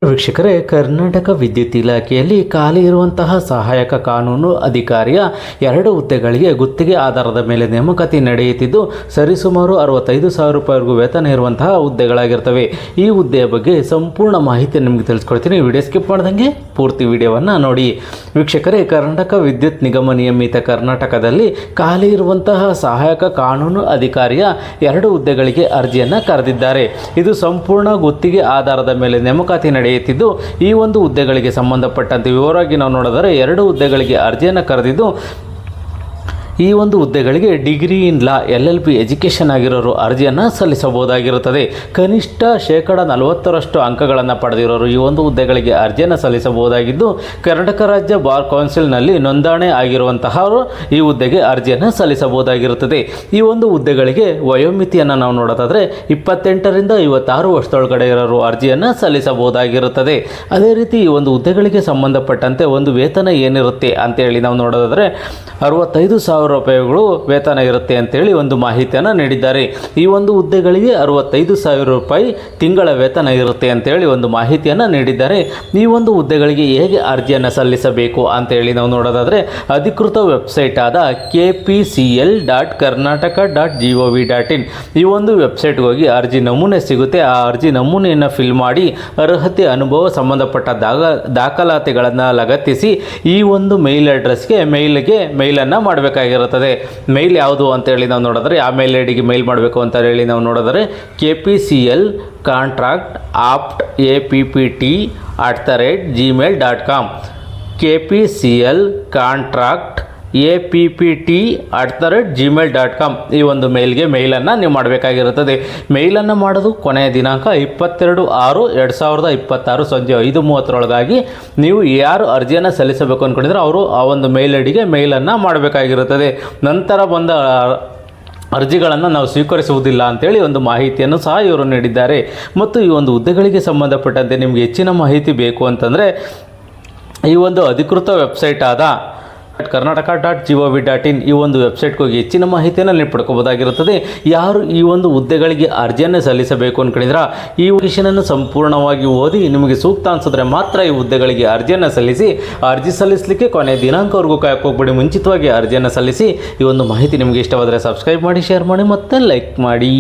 ವೀಕ್ಷಕರೇ, ಕರ್ನಾಟಕ ವಿದ್ಯುತ್ ಇಲಾಖೆಯಲ್ಲಿ ಖಾಲಿ ಇರುವಂತಹ ಸಹಾಯಕ ಕಾನೂನು ಅಧಿಕಾರಿಯ 2 ಹುದ್ದೆಗಳಿಗೆ ಗುತ್ತಿಗೆ ಆಧಾರದ ಮೇಲೆ ನೇಮಕಾತಿ ನಡೆಯುತ್ತಿದ್ದು ಸರಿಸುಮಾರು 65,000 ರೂಪಾಯಿವರೆಗೂ ವೇತನ ಇರುವಂತಹ ಹುದ್ದೆಗಳಾಗಿರ್ತವೆ. ಈ ಹುದ್ದೆಯ ಬಗ್ಗೆ ಸಂಪೂರ್ಣ ಮಾಹಿತಿ ನಿಮಗೆ ತಿಳಿಸ್ಕೊಡ್ತೀನಿ. ವಿಡಿಯೋ ಸ್ಕಿಪ್ ಮಾಡ್ದಂಗೆ ಪೂರ್ತಿ ವಿಡಿಯೋವನ್ನು ನೋಡಿ. ವೀಕ್ಷಕರೇ, ಕರ್ನಾಟಕ ವಿದ್ಯುತ್ ನಿಗಮ ನಿಯಮಿತ ಕರ್ನಾಟಕದಲ್ಲಿ ಖಾಲಿ ಇರುವಂತಹ ಸಹಾಯಕ ಕಾನೂನು ಅಧಿಕಾರಿಯ 2 ಹುದ್ದೆಗಳಿಗೆ ಅರ್ಜಿಯನ್ನು ಕರೆದಿದ್ದಾರೆ. ಇದು ಸಂಪೂರ್ಣ ಗುತ್ತಿಗೆ ಆಧಾರದ ಮೇಲೆ ನೇಮಕಾತಿ ನಡೆಯುತ್ತಿದ್ದು ಈ ಒಂದು ಹುದ್ದೆಗಳಿಗೆ ಸಂಬಂಧಪಟ್ಟಂತೆ ವಿವರವಾಗಿ ನಾವು ನೋಡಿದರೆ 2 ಹುದ್ದೆಗಳಿಗೆ ಅರ್ಜಿಯನ್ನು ಕರೆದಿದ್ದು ಈ ಒಂದು ಹುದ್ದೆಗಳಿಗೆ degree in law LLB education ಆಗಿರೋರು ಅರ್ಜಿಯನ್ನು ಸಲ್ಲಿಸಬಹುದಾಗಿರುತ್ತದೆ. ಕನಿಷ್ಠ 40% ಅಂಕಗಳನ್ನು ಪಡೆದಿರೋರು ಈ ಒಂದು ಹುದ್ದೆಗಳಿಗೆ ಅರ್ಜಿಯನ್ನು ಸಲ್ಲಿಸಬಹುದಾಗಿದ್ದು ಕರ್ನಾಟಕ ರಾಜ್ಯ ಬಾರ್ ಕೌನ್ಸಿಲ್ನಲ್ಲಿ ನೋಂದಣಿ ಆಗಿರುವಂತಹವರು ಈ ಹುದ್ದೆಗೆ ಅರ್ಜಿಯನ್ನು ಸಲ್ಲಿಸಬಹುದಾಗಿರುತ್ತದೆ. ಈ ಒಂದು ಹುದ್ದೆಗಳಿಗೆ ವಯೋಮಿತಿಯನ್ನು ನಾವು ನೋಡೋದಾದರೆ 28ರಿಂದ 56 ವರ್ಷದೊಳಗಡೆ ಇರೋರು ಅರ್ಜಿಯನ್ನು ಸಲ್ಲಿಸಬಹುದಾಗಿರುತ್ತದೆ. ಅದೇ ರೀತಿ ಈ ಒಂದು ಹುದ್ದೆಗಳಿಗೆ ಸಂಬಂಧಪಟ್ಟಂತೆ ಒಂದು ವೇತನ ಏನಿರುತ್ತೆ ಅಂತೇಳಿ ನಾವು ನೋಡೋದಾದರೆ 65,000 ರೂಪಾಯಿಗಳು ವೇತನ ಇರುತ್ತೆ ಅಂತೇಳಿ ಒಂದು ಮಾಹಿತಿಯನ್ನು ನೀಡಿದ್ದಾರೆ. ಈ ಒಂದು ಹುದ್ದೆಗಳಿಗೆ 65,000 ರೂಪಾಯಿ ತಿಂಗಳ ವೇತನ ಇರುತ್ತೆ ಅಂತೇಳಿ ಒಂದು ಮಾಹಿತಿಯನ್ನು ನೀಡಿದ್ದಾರೆ. ಈ ಒಂದು ಹುದ್ದೆಗಳಿಗೆ ಹೇಗೆ ಅರ್ಜಿಯನ್ನು ಸಲ್ಲಿಸಬೇಕು ಅಂತೇಳಿ ನಾವು ನೋಡೋದಾದರೆ ಅಧಿಕೃತ ವೆಬ್ಸೈಟ್ ಆದ kpcl.karnataka.gov.in ಈ ಒಂದು ವೆಬ್ಸೈಟ್ಗೆ ಹೋಗಿ ಅರ್ಜಿ ನಮೂನೆ ಸಿಗುತ್ತೆ. ಆ ಅರ್ಜಿ ನಮೂನೆಯನ್ನು ಫಿಲ್ ಮಾಡಿ ಅರ್ಹತೆ, ಅನುಭವ, ಸಂಬಂಧಪಟ್ಟ ದಾಖಲಾತಿಗಳನ್ನು ಲಗತ್ತಿಸಿ ಈ ಒಂದು ಮೇಲ್ ಅಡ್ರೆಸ್ಗೆ ಮೇಲನ್ನು ಮಾಡಬೇಕಾಗಿರುತ್ತದೆ. ಮೇಲ್ ಯಾವುದು ಅಂತೇಳಿ ನಾವು ನೋಡಿದ್ರೆ ಆ ಮೇಲ್ ಐಡಿಗೆ ಮೇಲ್ ಮಾಡಬೇಕು ಅಂತ ಹೇಳಿ ನಾವು ನೋಡಿದರೆ KPCL contract apt apt@gmail.com KPCL contract apt@gmail.com ಈ ಒಂದು ಮೇಲ್ಗೆ ಮೇಲನ್ನು ನೀವು ಮಾಡಬೇಕಾಗಿರುತ್ತದೆ. ಮೇಲನ್ನು ಮಾಡೋದು ಕೊನೆಯ ದಿನಾಂಕ 22/6/2026 ಸಂಜೆ 5:30 ನೀವು ಯಾರು ಅರ್ಜಿಯನ್ನು ಸಲ್ಲಿಸಬೇಕು ಅಂದ್ಕೊಂಡಿದ್ರೆ ಅವರು ಆ ಒಂದು ಮೇಲ್ ಐಡಿಗೆ ಮೇಲನ್ನು ಮಾಡಬೇಕಾಗಿರುತ್ತದೆ. ನಂತರ ಬಂದ ಅರ್ಜಿಗಳನ್ನು ನಾವು ಸ್ವೀಕರಿಸುವುದಿಲ್ಲ ಅಂತೇಳಿ ಒಂದು ಮಾಹಿತಿಯನ್ನು ಸಹ ಇವರು ನೀಡಿದ್ದಾರೆ. ಮತ್ತು ಈ ಒಂದು ಹುದ್ದೆಗಳಿಗೆ ಸಂಬಂಧಪಟ್ಟಂತೆ ನಿಮಗೆ ಹೆಚ್ಚಿನ ಮಾಹಿತಿ ಬೇಕು ಅಂತಂದರೆ ಈ ಒಂದು ಅಧಿಕೃತ ವೆಬ್ಸೈಟ್ ಆದ karnataka.gov.in ಈ ಒಂದು ವೆಬ್ಸೈಟ್ಗೆ ಹೋಗಿ ಹೆಚ್ಚಿನ ಮಾಹಿತಿಯನ್ನು ನೀವು ಪಡ್ಕೋಬೋದಾಗಿರುತ್ತದೆ. ಯಾರು ಈ ಒಂದು ಹುದ್ದೆಗಳಿಗೆ ಅರ್ಜಿಯನ್ನು ಸಲ್ಲಿಸಬೇಕು ಅಂದ್ಕೊಂಡಿದ್ರೆ ಈ ವಿಷಯವನ್ನು ಸಂಪೂರ್ಣವಾಗಿ ಓದಿ ನಿಮಗೆ ಸೂಕ್ತ ಅನಿಸಿದ್ರೆ ಮಾತ್ರ ಈ ಹುದ್ದೆಗಳಿಗೆ ಅರ್ಜಿಯನ್ನು ಸಲ್ಲಿಸಿ. ಅರ್ಜಿ ಸಲ್ಲಿಸಲಿಕ್ಕೆ ಕೊನೆಯ ದಿನಾಂಕವರೆಗೂ ಕಾಯಕ್ಕೆ ಹೋಗ್ಬೇಡಿ, ಮುಂಚಿತವಾಗಿ ಅರ್ಜಿಯನ್ನು ಸಲ್ಲಿಸಿ. ಈ ಒಂದು ಮಾಹಿತಿ ನಿಮಗೆ ಇಷ್ಟವಾದರೆ ಸಬ್ಸ್ಕ್ರೈಬ್ ಮಾಡಿ, ಶೇರ್ ಮಾಡಿ ಮತ್ತು ಲೈಕ್ ಮಾಡಿ.